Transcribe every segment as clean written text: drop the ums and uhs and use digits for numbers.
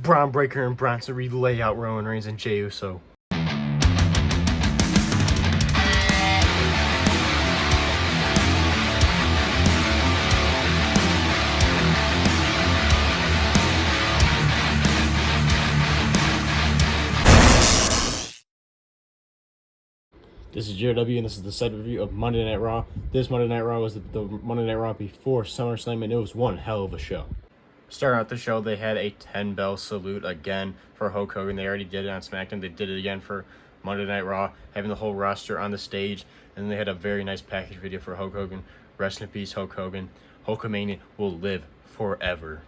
Braun Breaker and Bronson Reed lay out Roman Reigns and Jey Uso. This is JW, and this is the set review of Monday Night Raw. This Monday Night Raw was the Monday Night Raw before SummerSlam, and it was one hell of a show. Starting out the show, they had a 10-bell salute again for Hulk Hogan. They already did it on SmackDown. They did it again for Monday Night Raw, having the whole roster on the stage. And then they had a very nice package video for Hulk Hogan. Rest in peace, Hulk Hogan. Hulkamania will live forever.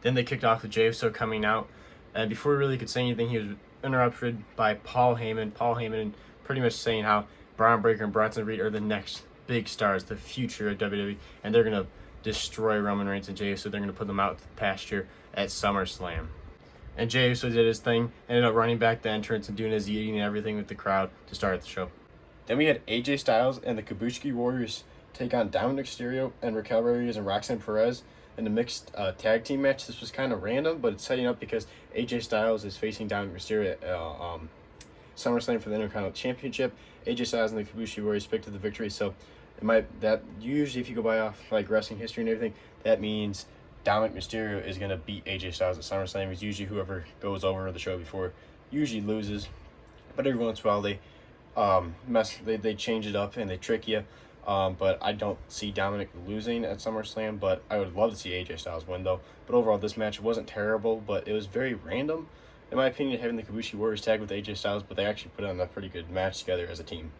Then they kicked off with Jey Uso coming out. And before he really could say anything, he was interrupted by Paul Heyman. Paul Heyman pretty much saying how Braun Breaker and Bronson Reed are the next big stars, the future of WWE, and they're going to destroy Roman Reigns and Jey Uso. They're going to put them out to the pasture at SummerSlam. And Jey Uso did his thing, ended up running back the entrance and doing his eating and everything with the crowd to start the show. Then we had AJ Styles and the Kabuki Warriors take on Dominic Mysterio and Raquel Rodriguez and Roxanne Perez in a mixed tag team match. This was kind of random, but it's setting up because AJ Styles is facing Dominic Mysterio at SummerSlam for the Intercontinental Championship. AJ Styles and the Kabuki Warriors picked up the victory, so that usually, if you go by off like wrestling history and everything, that means Dominic Mysterio is gonna beat AJ Styles at SummerSlam. It's usually whoever goes over the show before usually loses, but every once in a while they change it up and they trick you. But I don't see Dominic losing at SummerSlam, but I would love to see AJ Styles win though. But overall, this match wasn't terrible, but it was very random. In my opinion, having the Kabuki Warriors tag with AJ Styles, but they actually put on a pretty good match together as a team.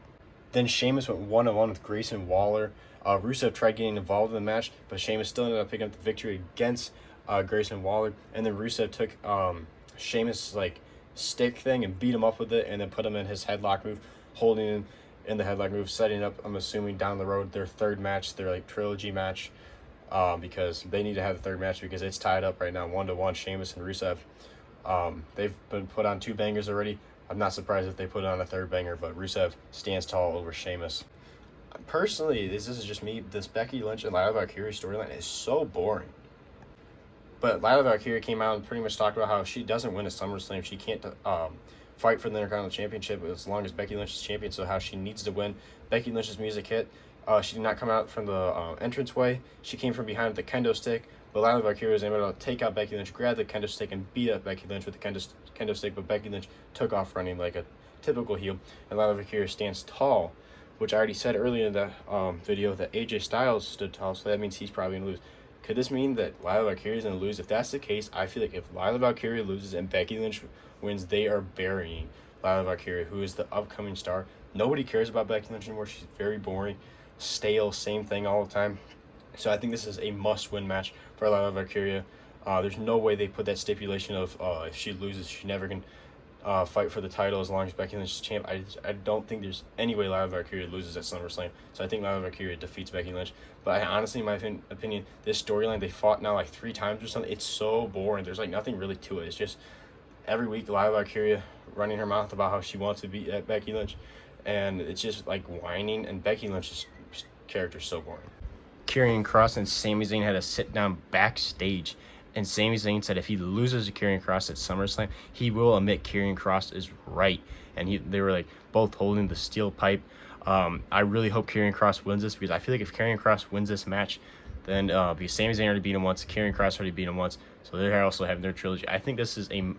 Then Sheamus went one-on-one with Grayson Waller. Rusev tried getting involved in the match, but Sheamus still ended up picking up the victory against Grayson Waller. And then Rusev took Sheamus' stick thing and beat him up with it, and then put him in his headlock move, holding him in the headlock move, setting up, I'm assuming, down the road their third match, their trilogy match, because they need to have the third match because it's tied up right now 1-1, Sheamus and Rusev. They've been put on 2 bangers already. I'm not surprised if they put on a third banger, but Rusev stands tall over Sheamus. Personally, this is just me. This Becky Lynch and Lila Valkyrie storyline is so boring. But Lila Valkyrie came out and pretty much talked about how she doesn't win a SummerSlam. She can't fight for the Intercontinental Championship as long as Becky Lynch is champion, so how she needs to win. Becky Lynch's music hit. She did not come out from the entranceway. She came from behind with the kendo stick. But Lila Valkyrie was able to take out Becky Lynch, grab the kendo stick, and beat up Becky Lynch with the kendo stick. But Becky Lynch took off running like a typical heel. And Lila Valkyrie stands tall, which I already said earlier in the video that AJ Styles stood tall, so that means he's probably going to lose. Could this mean that Lila Valkyrie is going to lose? If that's the case, I feel like if Lila Valkyrie loses and Becky Lynch wins, they are burying Lila Valkyrie, who is the upcoming star. Nobody cares about Becky Lynch anymore. She's very boring, stale, same thing all the time. So I think this is a must-win match for Lila Valkyria. There's no way they put that stipulation of if she loses, she never can fight for the title as long as Becky Lynch is champ. I don't think there's any way Lila Valkyria loses at SummerSlam. So I think Lila Valkyria defeats Becky Lynch. But honestly, in my opinion, this storyline, they fought now 3 times or something. It's so boring. There's nothing really to it. It's just every week Lila Valkyria running her mouth about how she wants to beat Becky Lynch. And it's just whining. And Becky Lynch's character is so boring. Karrion Kross and Sami Zayn had a sit-down backstage, and Sami Zayn said if he loses to Karrion Kross at SummerSlam, he will admit Karrion Kross is right, and they were both holding the steel pipe. I really hope Karrion Kross wins this, because I feel like if Karrion Kross wins this match, then because Sami Zayn already beat him once, Karrion Kross already beat him once, so they're also having their trilogy. I think this is a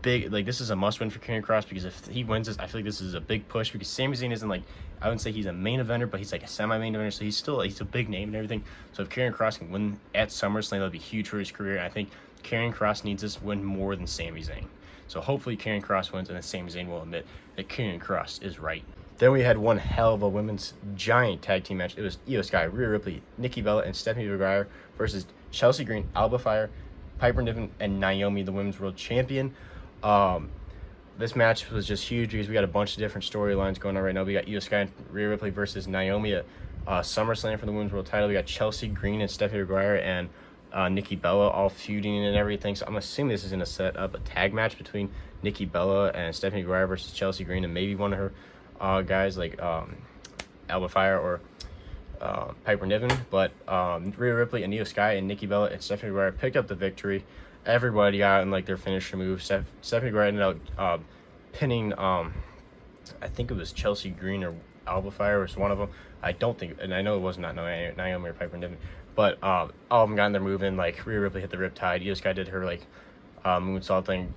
big, this is a must-win for Karrion Kross, because if he wins this, I feel like this is a big push, because Sami Zayn isn't I wouldn't say he's a main eventer, but he's a semi-main eventer, so he's a big name and everything. So if Karrion Kross can win at SummerSlam, that'll be huge for his career. I think Karrion Kross needs this win more than Sami Zayn. So hopefully Karrion Kross wins, and then Sami Zayn will admit that Karrion Kross is right. Then we had one hell of a women's giant tag team match. It was Io Sky, Rhea Ripley, Nikki Bella, and Stephanie McGuire versus Chelsea Green, Alba Fire, Piper Niven, and Naomi, the women's world champion. This match was just huge because we got a bunch of different storylines going on right now. We got Io Sky and Rhea Ripley versus Naomi at SummerSlam for the women's world title. We got Chelsea Green and Stephanie McGuire and Nikki Bella all feuding and everything. So I'm assuming this is going to set up a tag match between Nikki Bella and Stephanie McGuire versus Chelsea Green and maybe one of her guys Alba Fire or Piper Niven. But Rhea Ripley and Io Sky and Nikki Bella and Stephanie McGuire picked up the victory. everybody got in like their finisher move. Stephanie McGuire ended up pinning I think it was Chelsea Green or Alba Fire was one of them. I don't think, and I know it was not Naomi or Piper Niven, but all of them got in their move in. Like Rhea Ripley hit the Riptide. Io Sky did her like moonsault thing.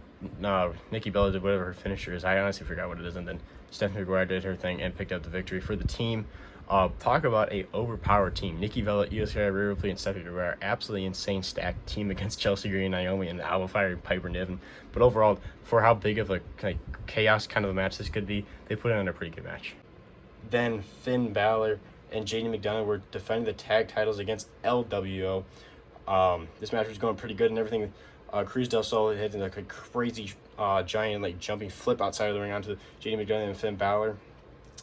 Nikki Bella did whatever her finisher is. I honestly forgot what it is. And then Stephanie McGuire did her thing and picked up the victory for the team. Talk about a overpowered team. Nikki Bella, Io Sky, Rhea Ripley, and Stephanie McGuire, absolutely insane stacked team against Chelsea Green, Naomi, and Alba Fire and Piper Niven. But overall, for how big of a chaos kind of a match this could be, they put it on a pretty good match. Then Finn Balor and JD McDonagh were defending the tag titles against LWO. This match was going pretty good and everything. Cruz del Sol hit like a crazy giant like jumping flip outside of the ring onto JD McDonagh and Finn Balor.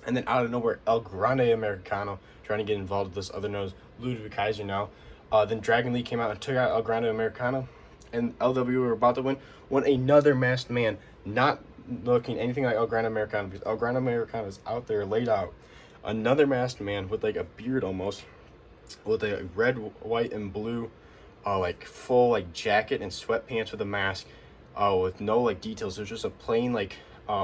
And then out of nowhere, El Grande Americano trying to get involved with this other nose, Ludwig Kaiser now. Then Dragon Lee came out and took out El Grande Americano. And LWO were about to win when another masked man, not looking anything like El Grande Americano, because El Grande Americano is out there laid out. Another masked man with like a beard almost, with a red, white, and blue like full like jacket and sweatpants with a mask, with no like details. There's just a plain like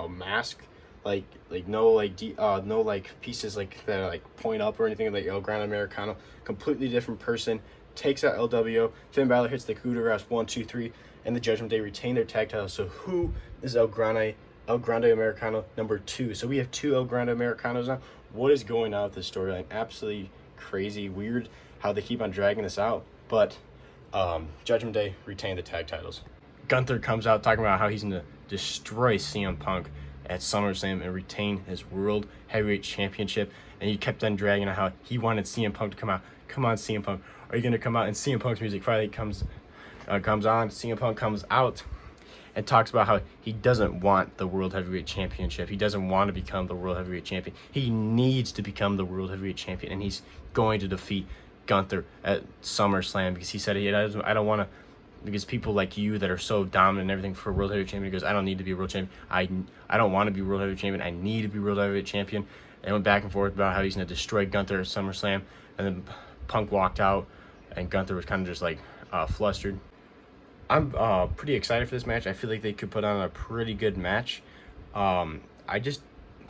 mask, like no like no like pieces like that like point up or anything, like El Grande Americano. Completely different person. Takes out LWO. Finn Balor hits the coup de grace 1, 2, 3, and the Judgment Day retain their tag titles. So who is El Grande Americano number 2? So we have 2 El Grande Americanos now. What is going on with this storyline? Absolutely crazy, weird how they keep on dragging this out. But Judgment Day retain the tag titles. Gunther comes out talking about how he's going to destroy CM Punk at SummerSlam and retain his World Heavyweight Championship. And he kept on dragging on how he wanted CM Punk to come out. Come on, CM Punk. Are you going to come out? And CM Punk's music finally comes on. CM Punk comes out and talks about how he doesn't want the World Heavyweight Championship. He doesn't want to become the World Heavyweight Champion. He needs to become the World Heavyweight Champion, and he's going to defeat Gunther at SummerSlam because he said, I don't want to, because people like you that are so dominant and everything for World Heavyweight Champion, he goes, I don't need to be World Champion. I don't want to be World Heavyweight Champion. I need to be World Heavyweight Champion. And went back and forth about how he's going to destroy Gunther at SummerSlam, and then Punk walked out, and Gunther was kind of just like flustered. I'm pretty excited for this match. I feel like they could put on a pretty good match. I just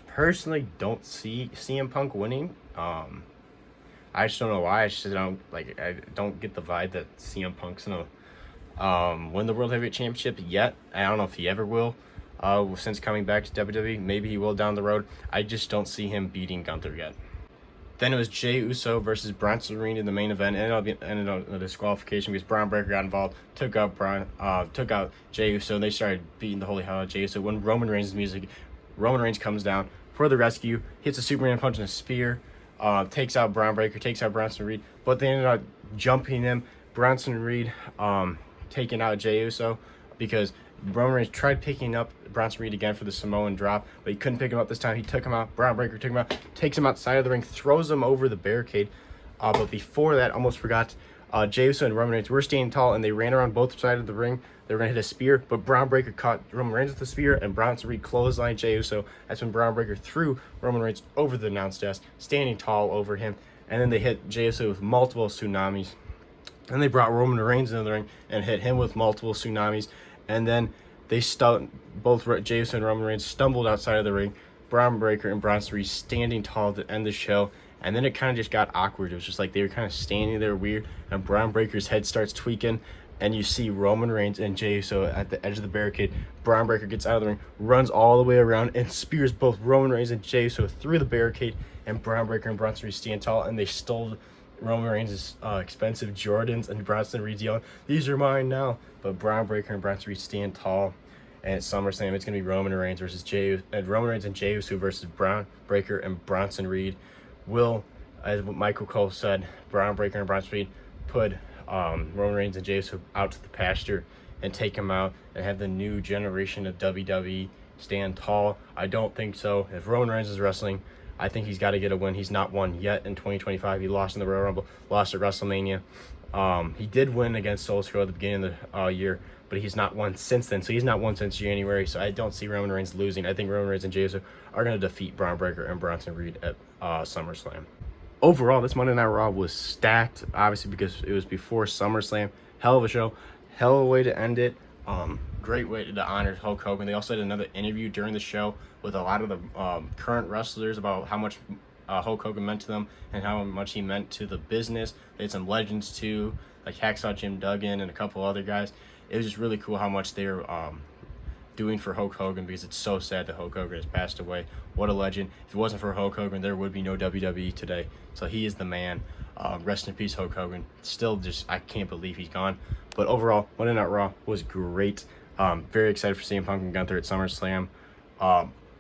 personally don't see CM Punk winning. I just don't know why. I don't get the vibe that CM Punk's gonna win the World Heavyweight Championship yet. I don't know if he ever will. Since coming back to WWE, maybe he will down the road. I just don't see him beating Gunther yet. Then it was Jey Uso versus Bronson Reed in the main event. Ended up in a disqualification because Braun Breaker got involved, took out Jey Uso, and they started beating the holy hell out of Jey Uso. When Roman Reigns' music, Roman Reigns comes down for the rescue, hits a Superman punch and a spear, takes out Braun Breaker, takes out Bronson Reed, but they ended up jumping him. Bronson Reed taking out Jey Uso because Roman Reigns tried picking up Bronson Reed again for the Samoan drop, but he couldn't pick him up this time. He took him out. Braun Breaker took him out, takes him outside of the ring, throws him over the barricade. But before that, almost forgot, Jey Uso and Roman Reigns were standing tall, and they ran around both sides of the ring. They were going to hit a spear, but Braun Breaker caught Roman Reigns with the spear, and Bronson Reed clotheslined Jey Uso. That's when Braun Breaker threw Roman Reigns over the announce desk, standing tall over him. And then they hit Jey Uso with multiple tsunamis. And they brought Roman Reigns into the ring and hit him with multiple tsunamis. And then both Jey Uso and Roman Reigns stumbled outside of the ring. Braun Breaker and Bronson Reed standing tall to end the show. And then it kind of just got awkward. It was just like they were kind of standing there weird. And Braun Breaker's head starts tweaking. And you see Roman Reigns and Jey Uso at the edge of the barricade. Braun Breaker gets out of the ring, runs all the way around, and spears both Roman Reigns and Jey Uso through the barricade. And Braun Breaker and Bronson Reed stand tall. And they stole Roman Reigns' expensive Jordans, and Bronson Reed's yelling, "These are mine now." But Braun Breaker and Bronson Reed stand tall. And at SummerSlam, it's going to be Roman Reigns and Jey Uso versus Braun Breaker and Bronson Reed. Will, as Michael Cole said, Braun Breaker and Bronson Reed put Roman Reigns and Jey Uso out to the pasture and take him out and have the new generation of WWE stand tall? I don't think so. If Roman Reigns is wrestling, I think he's got to get a win. He's not won yet in 2025. He lost in the Royal Rumble, lost at WrestleMania. He did win against Soul Scroll at the beginning of the year, but he's not won since then. So he's not won since January. So I don't see Roman Reigns losing. I think Roman Reigns and Jey Uso are going to defeat Braun Breaker and Bronson Reed at SummerSlam. Overall, this Monday Night Raw was stacked, obviously because it was before SummerSlam. Hell of a show. hell of a way to end it. Great way to honor Hulk Hogan. They also had another interview during the show with a lot of the current wrestlers about how much Hulk Hogan meant to them and how much he meant to the business. They had some legends too, like Hacksaw Jim Duggan and a couple other guys. It was just really cool how much they were doing for Hulk Hogan, because it's so sad that Hulk Hogan has passed away. What a legend. If it wasn't for Hulk Hogan, there would be no WWE today. So he is the man. Rest in peace, Hulk Hogan. Still just, I can't believe he's gone. But overall, Monday Night Raw was great. Very excited for CM Punk and Gunther at SummerSlam.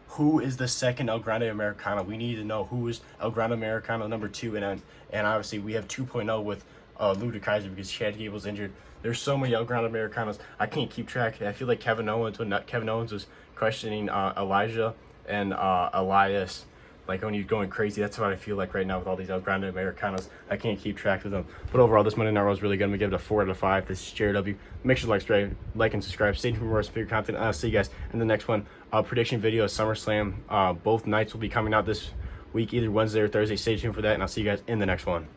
Who is the second El Grande Americano? We need to know who is El Grande Americano number 2. And obviously we have 2.0 with Luda Kaiser, because Chad Gable's injured. There's so many El Grande Americanos. I can't keep track. I feel like Kevin Owens, when Kevin Owens was questioning Elijah and Elias, like when he's going crazy. That's what I feel like right now with all these El Grande Americanos. I can't keep track of them. But overall, this Monday Night Raw is really good. I'm going to give it a 4 out of 5. This is JW. Make sure to like and subscribe. Stay tuned for more figure content. I'll see you guys in the next one. Prediction video of SummerSlam. Both nights will be coming out this week, either Wednesday or Thursday. Stay tuned for that, and I'll see you guys in the next one.